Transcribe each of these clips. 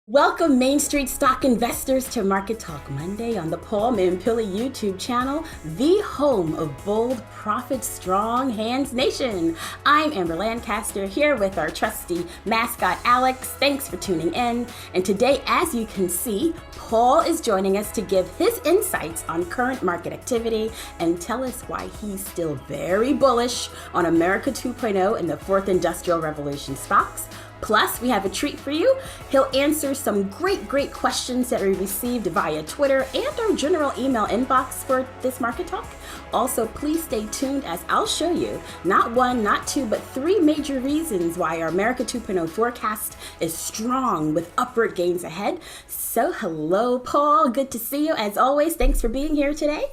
Welcome, Main Street stock investors, to Market Talk Monday on the Paul Mampilly YouTube channel, the home of bold, profit, strong hands nation. I'm Amber Lancaster here with our trusty mascot, Alex. Thanks for tuning in. And today, as you can see, Paul is joining us to give his insights on current market activity and tell us why he's still very bullish on America 2.0 and the fourth industrial revolution stocks. Plus, we have a treat for you. He'll answer some great questions that we received via Twitter and our general email inbox for this market talk. Also, please stay tuned as I'll show you not one, not two, but three major reasons why our America 2.0 forecast is strong with upward gains ahead. So hello, Paul. Good to see you. As always, thanks for being here today.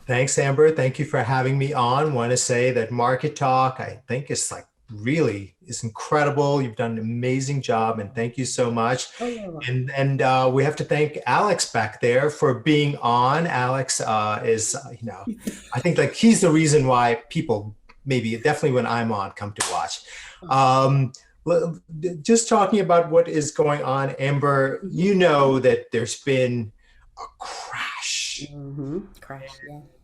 Thanks, Amber. Thank you for having me on. Want to say that Market Talk, I think really is incredible. You've done an amazing job, and thank you so much. And we have to thank Alex back there for being on. Alex is, I think he's the reason why people definitely when I'm on come to watch. Just talking about what is going on, Amber, you know that there's been a crash. Yeah.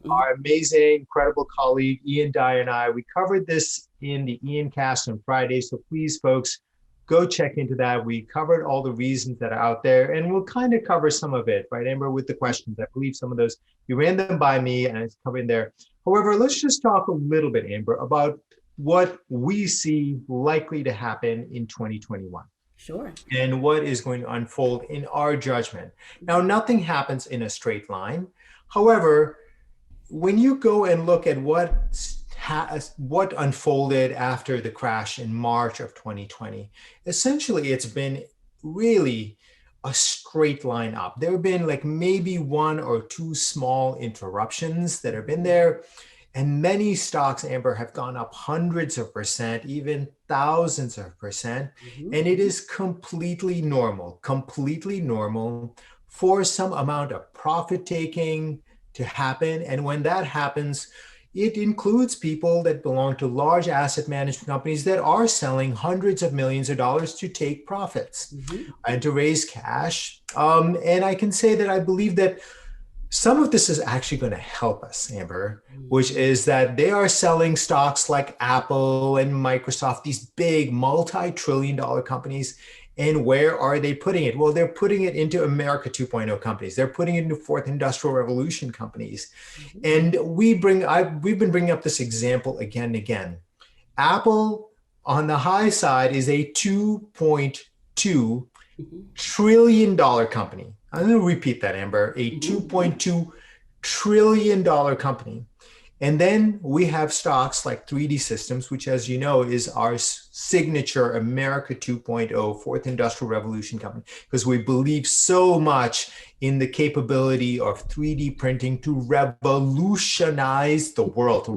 Our amazing, incredible colleague, Ian Dyer, and we covered this in the Ian cast on Friday. So please, folks, go check into that. We covered all the reasons that are out there, and we'll kind of cover some of it, right, Amber, with the questions. I believe some of those, you ran them by me, and it's covered in there. However, let's just talk a little bit, Amber, about what we see likely to happen in 2021. Sure. And what is going to unfold in our judgment. Now, nothing happens in a straight line. However, when you go and look at what unfolded after the crash in March of 2020, essentially it's been really a straight line up. There have been maybe one or two small interruptions that have been there. And many stocks, Amber, have gone up hundreds of percent, even thousands of percent. And it is completely normal for some amount of profit taking to happen. And when that happens, it includes people that belong to large asset management companies that are selling hundreds of millions of dollars to take profits and to raise cash. And I can say that I believe that some of this is actually going to help us, Amber, which is that they are selling stocks like Apple and Microsoft, these big multi-trillion-dollar companies. And where are they putting it? Well, they're putting it into America 2.0 companies. They're putting it into fourth industrial revolution companies. And we've been bringing up this example again and again. Apple on the high side is a $2.2 trillion company. I'm going to repeat that, Amber, a $2.2 trillion company. And then we have stocks like 3D Systems, which, as you know, is our signature America 2.0 fourth industrial revolution company, because we believe so much in the capability of 3D printing to revolutionize the world,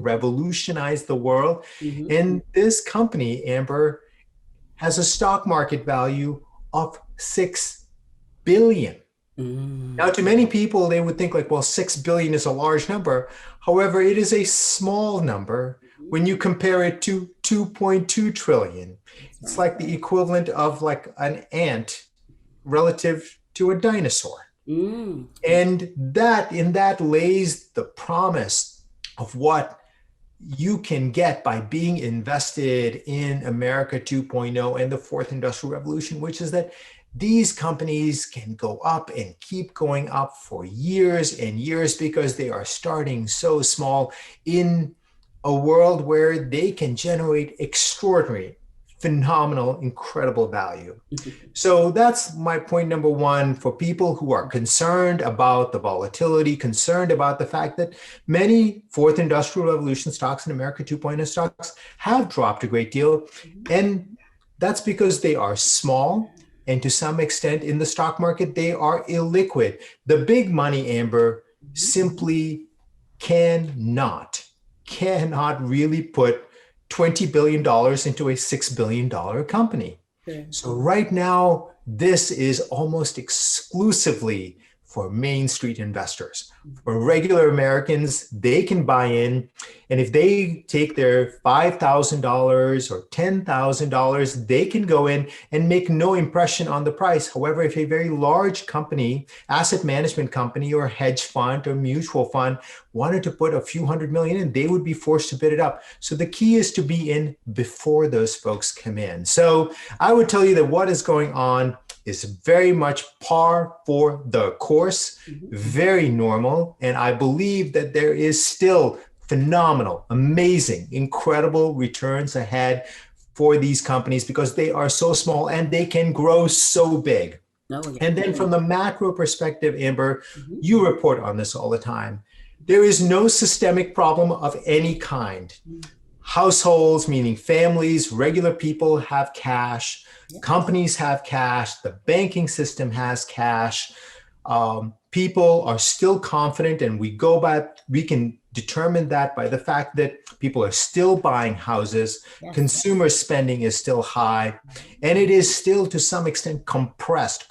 And this company, Amber, has a stock market value of $6 billion. Now, to many people, they would think $6 billion is a large number. However, it is a small number when you compare it to 2.2 trillion. It's like the equivalent of an ant relative to a dinosaur. And in that lays the promise of what you can get by being invested in America 2.0 and the fourth industrial revolution, which is that these companies can go up and keep going up for years and years because they are starting so small in a world where they can generate extraordinary, phenomenal, incredible value. So that's my point number one for people who are concerned about the volatility, concerned about the fact that many fourth industrial revolution stocks and America 2.0 stocks have dropped a great deal. And that's because they are small. And to some extent in the stock market, they are illiquid. The big money, Amber, simply cannot really put $20 billion into a $6 billion company. So right now, this is almost exclusively for Mainstreet investors. For regular Americans, they can buy in. And if they take their $5,000 or $10,000, they can go in and make no impression on the price. However, if a very large company, asset management company or hedge fund or mutual fund wanted to put a few hundred million in, they would be forced to bid it up. So the key is to be in before those folks come in. So I would tell you that what is going on is very much par for the course, very normal. And I believe that there is still phenomenal, amazing, incredible returns ahead for these companies because they are so small and they can grow so big. Oh, yeah. And then from the macro perspective, Amber, you report on this all the time. There is no systemic problem of any kind. Households, meaning families, regular people have cash. Companies have cash. The banking system has cash. People are still confident, and we can determine that by the fact that people are still buying houses. Consumer spending is still high, and it is still to some extent compressed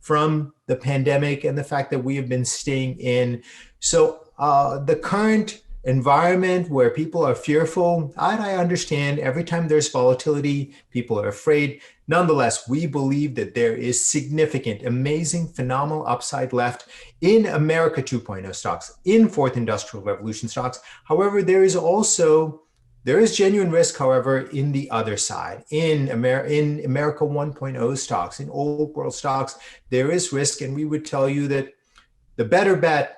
from the pandemic and the fact that we have been staying in. So the current environment where people are fearful, I understand. Every time there's volatility, people are afraid. Nonetheless, we believe that there is significant, amazing, phenomenal upside left in America 2.0 stocks, in fourth industrial revolution stocks. However, there is genuine risk, however, in the other side. In America 1.0 stocks, in old world stocks, there is risk. And we would tell you that the better bet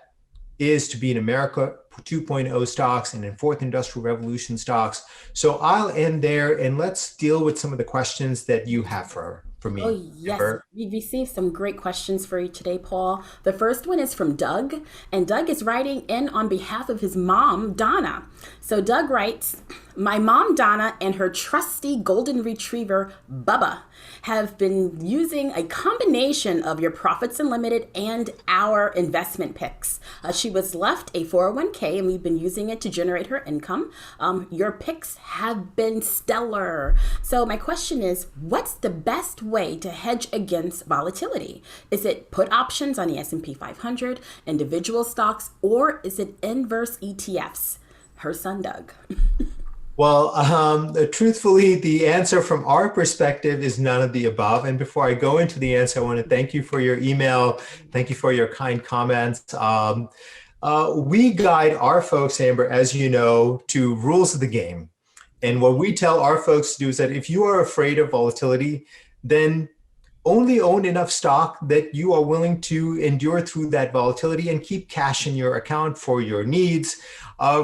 is to be in America 2.0 stocks and in fourth industrial revolution stocks. So I'll end there and let's deal with some of the questions that you have for me. Oh, yes. We received some great questions for you today, Paul. The first one is from Doug, and Doug is writing in on behalf of his mom, Donna. So Doug writes, my mom, Donna, and her trusty golden retriever, Bubba, have been using a combination of your Profits Unlimited and our investment picks. She was left a 401k, and we've been using it to generate her income. Your picks have been stellar. So my question is, what's the best way to hedge against volatility? Is it put options on the S&P 500, individual stocks, or is it inverse ETFs? Her son, Doug. Well, truthfully, the answer from our perspective is none of the above. And before I go into the answer, I want to thank you for your email. Thank you for your kind comments. We guide our folks, Amber, as you know, to rules of the game. And what we tell our folks to do is that if you are afraid of volatility, then only own enough stock that you are willing to endure through that volatility and keep cash in your account for your needs,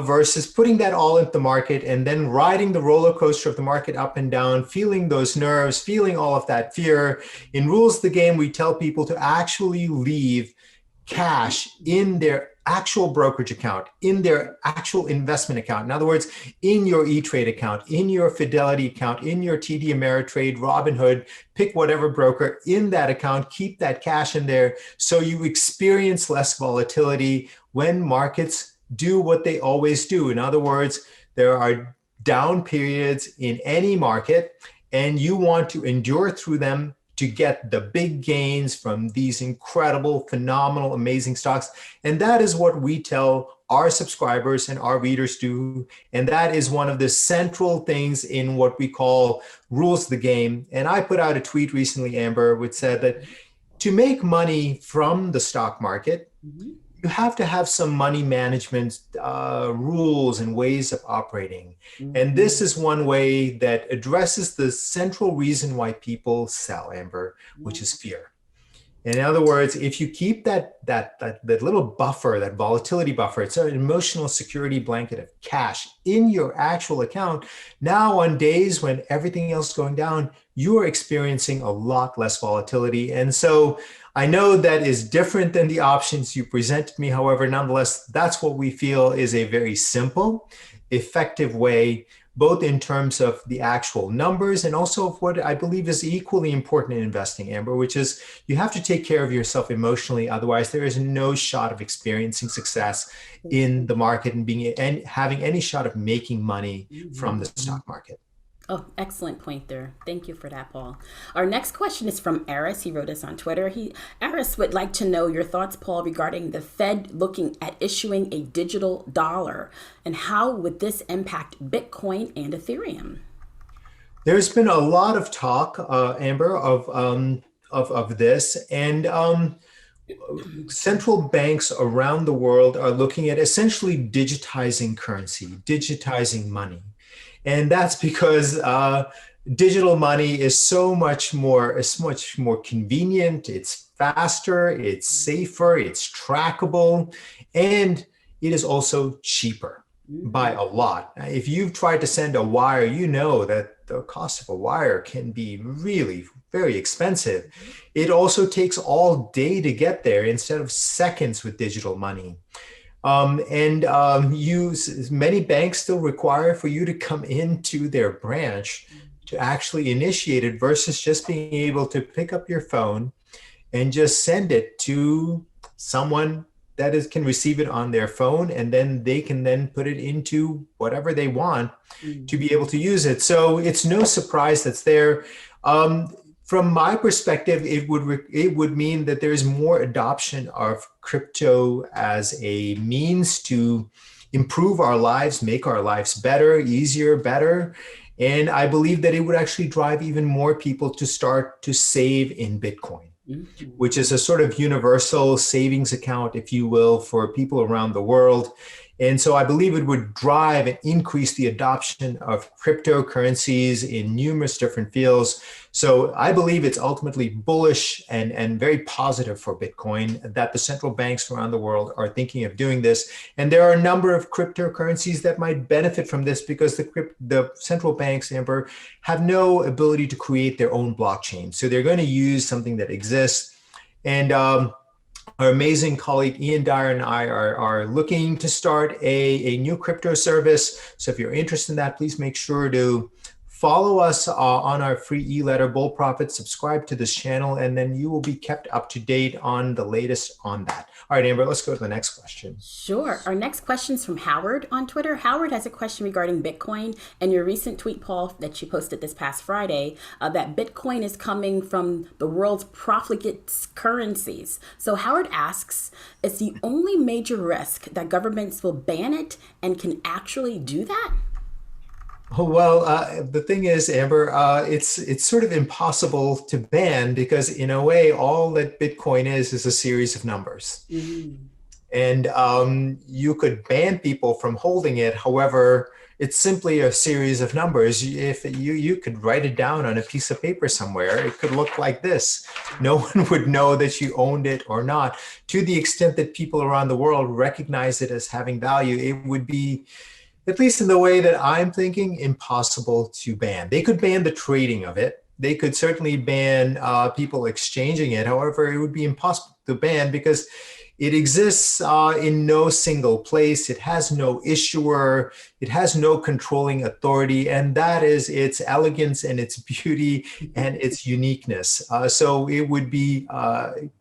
versus putting that all into the market and then riding the roller coaster of the market up and down, feeling those nerves, feeling all of that fear. In rules of the game, we tell people to actually leave cash in their actual brokerage account, in their actual investment account. In other words, in your E-Trade account, in your Fidelity account, in your TD Ameritrade, Robinhood, pick whatever broker, in that account, keep that cash in there so you experience less volatility when markets do what they always do. In other words, there are down periods in any market, and you want to endure through them to get the big gains from these incredible, phenomenal, amazing stocks. And that is what we tell our subscribers and our readers do. And that is one of the central things in what we call rules of the game. And I put out a tweet recently, Amber, which said that to make money from the stock market, you have to have some money management rules and ways of operating. And this is one way that addresses the central reason why people sell, Amber, which is fear. In other words, if you keep that little buffer, that volatility buffer, it's an emotional security blanket of cash in your actual account. Now on days when everything else is going down, you are experiencing a lot less volatility. And so I know that is different than the options you presented me. However, nonetheless, that's what we feel is a very simple, effective way, both in terms of the actual numbers and also of what I believe is equally important in investing, Amber, which is you have to take care of yourself emotionally. Otherwise, there is no shot of experiencing success in the market and having any shot of making money from the stock market. Oh, excellent point there. Thank you for that, Paul. Our next question is from Eris. He wrote us on Twitter. Eris would like to know your thoughts, Paul, regarding the Fed looking at issuing a digital dollar, and how would this impact Bitcoin and Ethereum? There's been a lot of talk, Amber, of this, and central banks around the world are looking at essentially digitizing currency, digitizing money. And that's because digital money is it's much more convenient, it's faster, it's safer, it's trackable, and it is also cheaper by a lot. If you've tried to send a wire, you know that the cost of a wire can be really very expensive. It also takes all day to get there instead of seconds with digital money. Many banks still require for you to come into their branch to actually initiate it versus just being able to pick up your phone and just send it to someone can receive it on their phone, and then they can then put it into whatever they want to be able to use it. So it's no surprise that's there. From my perspective, it would mean that there's more adoption of crypto as a means to improve our lives, make our lives better, easier, better. And I believe that it would actually drive even more people to start to save in Bitcoin, which is a sort of universal savings account, if you will, for people around the world. And so I believe it would drive and increase the adoption of cryptocurrencies in numerous different fields. So I believe it's ultimately bullish and very positive for Bitcoin that the central banks around the world are thinking of doing this. And there are a number of cryptocurrencies that might benefit from this because the central banks, Amber, have no ability to create their own blockchain. So they're going to use something that exists. And our amazing colleague Ian Dyer and I are looking to start a new crypto service. So if you're interested in that, please make sure to follow us on our free e-letter, Bull Profit, subscribe to this channel, and then you will be kept up to date on the latest on that. All right, Amber, let's go to the next question. Sure. Our next question is from Howard on Twitter. Howard has a question regarding Bitcoin and your recent tweet, Paul, that you posted this past Friday, that Bitcoin is coming from the world's profligate currencies. So Howard asks, is the only major risk that governments will ban it and can actually do that? Well, the thing is, Amber, it's sort of impossible to ban because in a way, all that Bitcoin is a series of numbers. And you could ban people from holding it. However, it's simply a series of numbers. If you could write it down on a piece of paper somewhere, it could look like this. No one would know that you owned it or not. To the extent that people around the world recognize it as having value, it would be, at least in the way that I'm thinking, impossible to ban. They could ban the trading of it. They could certainly ban people exchanging it. However, it would be impossible to ban because it exists in no single place. It has no issuer. It has no controlling authority. And that is its elegance and its beauty and its uniqueness. So it would be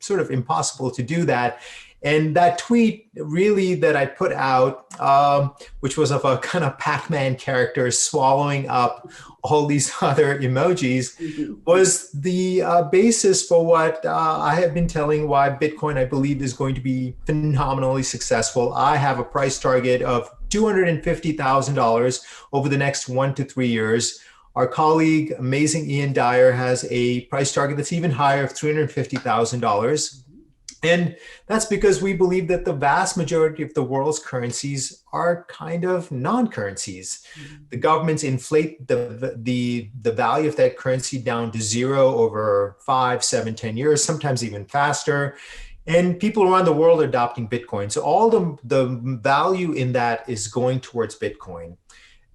sort of impossible to do that. And that tweet really that I put out, which was of a kind of Pac-Man character swallowing up all these other emojis, was the basis for what I have been telling why Bitcoin, I believe, is going to be phenomenally successful. I have a price target of $250,000 over the next 1 to 3 years. Our colleague, amazing Ian Dyer, has a price target that's even higher of $350,000. And that's because we believe that the vast majority of the world's currencies are kind of non-currencies. The governments inflate the value of that currency down to zero over 5, 7, 10 years, sometimes even faster. And people around the world are adopting Bitcoin. So all the value in that is going towards Bitcoin.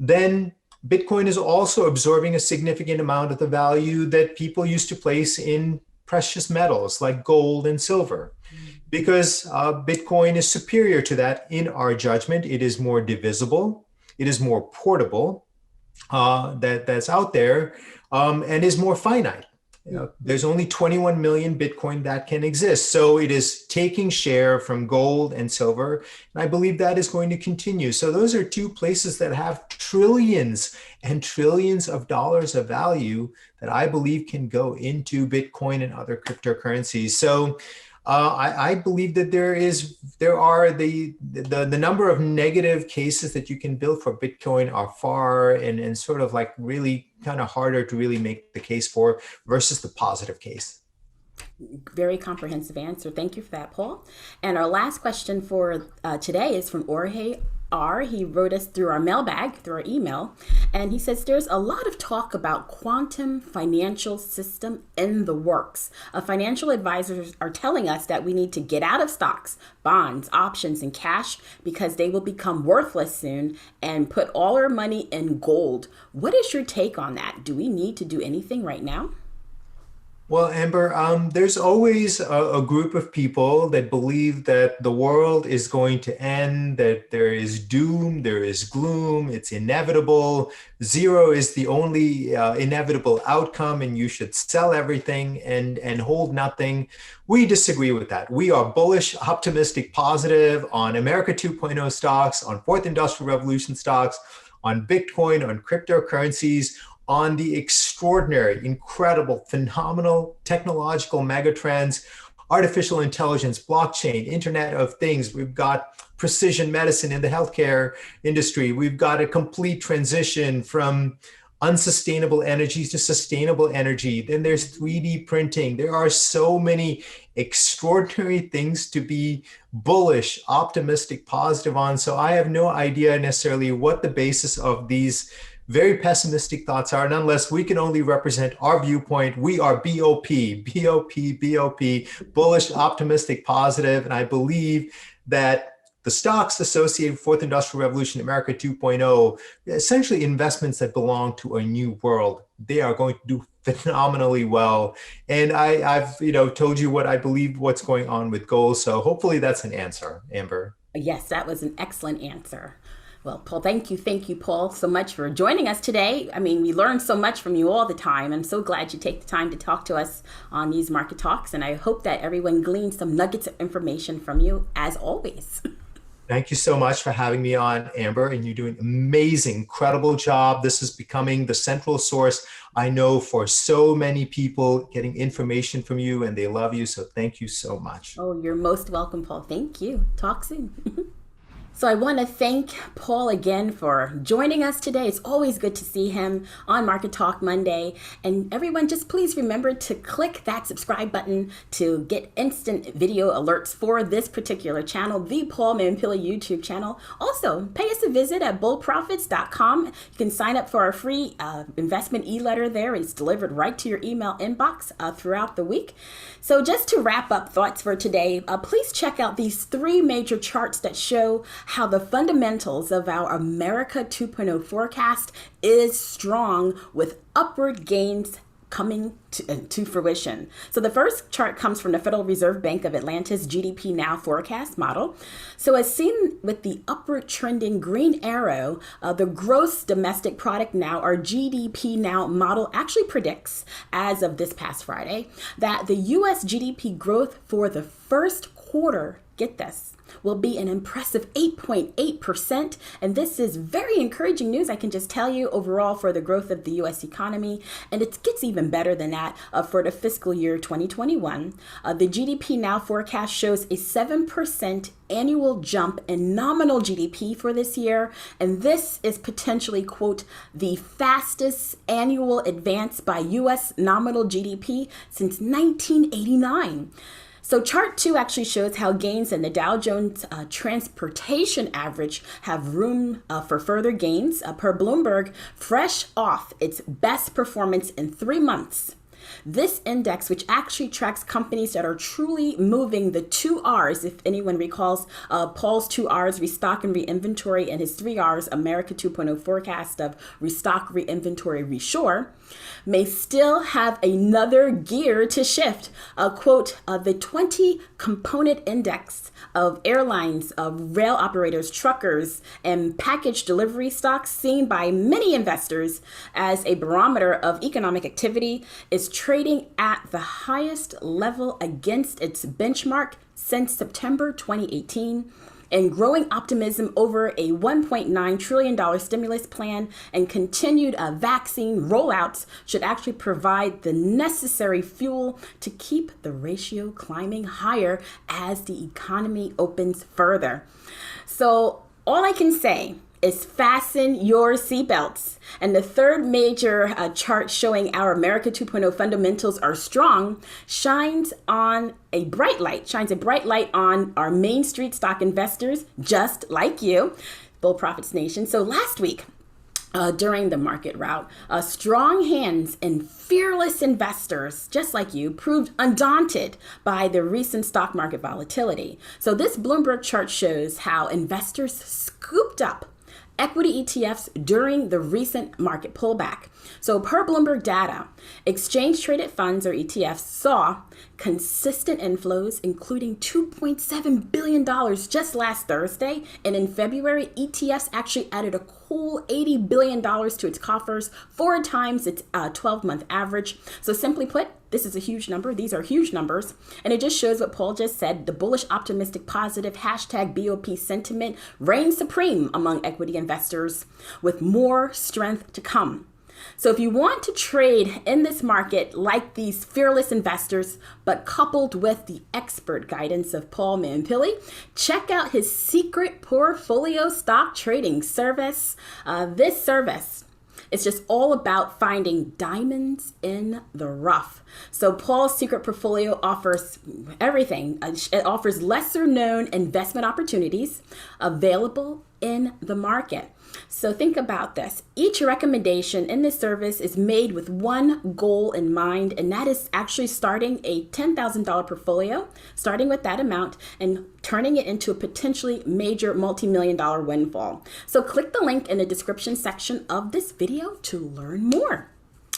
Then Bitcoin is also absorbing a significant amount of the value that people used to place in precious metals like gold and silver, because Bitcoin is superior to that in our judgment. It is more divisible, it is more portable, that's out there, and is more finite. There's only 21 million Bitcoin that can exist. So it is taking share from gold and silver. And I believe that is going to continue. So those are two places that have trillions and trillions of dollars of value that I believe can go into Bitcoin and other cryptocurrencies. So I believe that there are the number of negative cases that you can build for Bitcoin are far and sort of like really kind of harder to really make the case for versus the positive case. Very comprehensive answer. Thank you for that, Paul. And our last question for today is from Jorge R. He wrote us through our mailbag, through our email, and he says there's a lot of talk about quantum financial system in the works. Financial advisors are telling us that we need to get out of stocks, bonds, options, and cash because they will become worthless soon and put all our money in gold. What is your take on that? Do we need to do anything right now? Well, Amber, there's always a group of people that believe that the world is going to end, that there is doom, there is gloom, it's inevitable. Zero is the only inevitable outcome, and you should sell everything and hold nothing. We disagree with that. We are bullish, optimistic, positive on America 2.0 stocks, on Fourth Industrial Revolution stocks, on Bitcoin, on cryptocurrencies, on the extraordinary, incredible, phenomenal technological megatrends, artificial intelligence, blockchain, Internet of Things. We've got precision medicine in the healthcare industry. We've got a complete transition from unsustainable energies to sustainable energy. Then there's 3D printing. There are so many extraordinary things to be bullish, optimistic, positive on. So I have no idea necessarily what the basis of these very pessimistic thoughts are. And unless we can only represent our viewpoint, we are BOP, bullish, optimistic, positive. And I believe that the stocks associated with Fourth Industrial Revolution, America 2.0, essentially investments that belong to a new world, they are going to do phenomenally well. And I've told you what I believe what's going on with gold. So hopefully that's an answer, Amber. Yes, that was an excellent answer. Well, Paul, thank you, Paul, so much for joining us today. I mean, we learn so much from you all the time. I'm so glad you take the time to talk to us on these market talks, and I hope that everyone gleans some nuggets of information from you, as always. Thank you so much for having me on, Amber, and you're doing an amazing, incredible job. This is becoming the central source, I know, for so many people getting information from you, and they love you, so thank you so much. Oh, you're most welcome, Paul. Thank you. Talk soon. So I want to thank Paul again for joining us today. It's always good to see him on Market Talk Monday. And everyone, just please remember to click that subscribe button to get instant video alerts for this particular channel, the Paul Mampilly YouTube channel. Also, pay us a visit at bullprofits.com. You can sign up for our free investment e-letter there. It's delivered right to your email inbox throughout the week. So just to wrap up thoughts for today, please check out these three major charts that show how the fundamentals of our America 2.0 forecast is strong with upward gains coming to fruition. So the first chart comes from the Federal Reserve Bank of Atlanta's GDP Now forecast model. So as seen with the upward trending green arrow, the gross domestic product now, our GDP Now model, actually predicts, as of this past Friday, that the US GDP growth for the first quarter, get this, will be an impressive 8.8%. And this is very encouraging news, I can just tell you, overall for the growth of the U.S. economy. And it gets even better than that for the fiscal year 2021. The GDP Now forecast shows a 7% annual jump in nominal GDP for this year. And this is potentially, quote, the fastest annual advance by U.S. nominal GDP since 1989. So chart 2 actually shows how gains in the Dow Jones transportation average have room for further gains per Bloomberg, fresh off its best performance in 3 months. This index, which actually tracks companies that are truly moving the 2 R's, if anyone recalls Paul's 2 R's, restock and reinventory, and his 3 R's, America 2.0 forecast of restock, reinventory, reshore. may still have another gear to shift. Quote, the 20 component index of airlines, of rail operators, truckers, and package delivery stocks seen by many investors as a barometer of economic activity is trading at the highest level against its benchmark since September 2018. And growing optimism over a $1.9 trillion stimulus plan and continued vaccine rollouts should actually provide the necessary fuel to keep the ratio climbing higher as the economy opens further. So all I can say is fasten your seatbelts. And the third major chart showing our America 2.0 fundamentals are strong shines a bright light on our Mainstreet stock investors, just like you, Bull Profits Nation. So last week, during the market rout, strong hands and fearless investors, just like you, proved undaunted by the recent stock market volatility. So this Bloomberg chart shows how investors scooped up equity ETFs during the recent market pullback. So per Bloomberg data, exchange traded funds or ETFs saw consistent inflows, including $2.7 billion just last Thursday. And in February, ETFs actually added a cool $80 billion to its coffers, 4 times its 12-month average. So simply put, this is a huge number. These are huge numbers. And it just shows what Paul just said. The bullish, optimistic, positive #BOP sentiment reigns supreme among equity investors, with more strength to come. So if you want to trade in this market like these fearless investors, but coupled with the expert guidance of Paul Mampilly, check out his secret portfolio stock trading service. This service, it's just all about finding diamonds in the rough. So Paul's secret portfolio offers everything. It offers lesser known investment opportunities available in the market. So think about this. Each recommendation in this service is made with one goal in mind, and that is actually starting a $10,000 portfolio, starting with that amount and turning it into a potentially major multi-million-dollar windfall. So click the link in the description section of this video to learn more.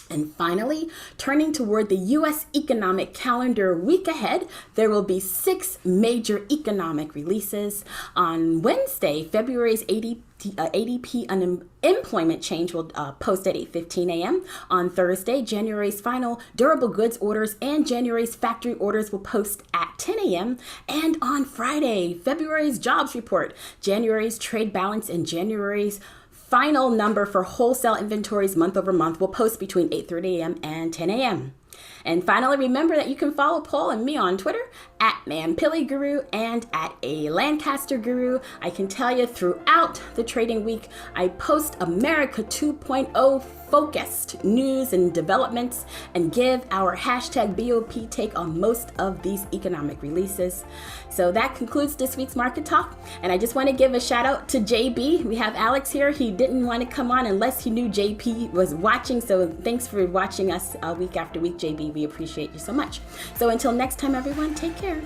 And finally, turning toward the U.S. economic calendar week ahead, there will be 6 major economic releases. On Wednesday, February's ADP unemployment change will post at 8:15 a.m. On Thursday, January's final durable goods orders and January's factory orders will post at 10 a.m. And on Friday, February's jobs report, January's trade balance, and January's final number for wholesale inventories month over month will post between 8:30 a.m. and 10 a.m. And finally, remember that you can follow Paul and me on Twitter at Mampilly Guru and at A Lancaster Guru. I can tell you throughout the trading week, I post America 2.0 focused news and developments and give our #BOP take on most of these economic releases. So that concludes this week's Market Talk. And I just want to give a shout out to JB. We have Alex here. He didn't want to come on unless he knew JP was watching. So thanks for watching us week after week, JB. We appreciate you so much. So until next time, everyone, take care.